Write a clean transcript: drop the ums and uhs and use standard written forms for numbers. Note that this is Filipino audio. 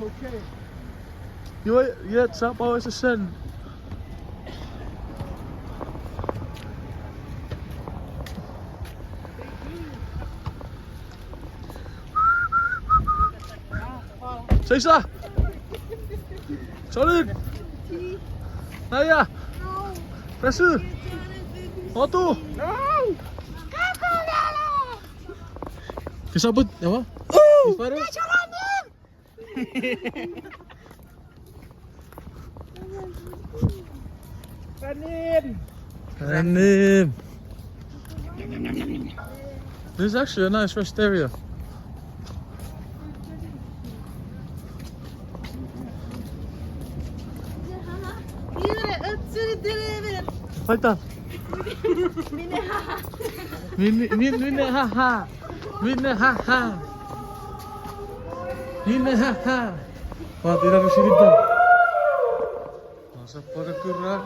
okay. Jetzt aber ist es denn? Cesar! Solid! Naya! Presu! Otto! No! Kesabut, apa? Oh! Baru? Panin! Anim! This is actually a nice rest area. Falta! Mine haha! Mine haha! Mine haha! Wah, tidak bisa kita. Masa pada gerak.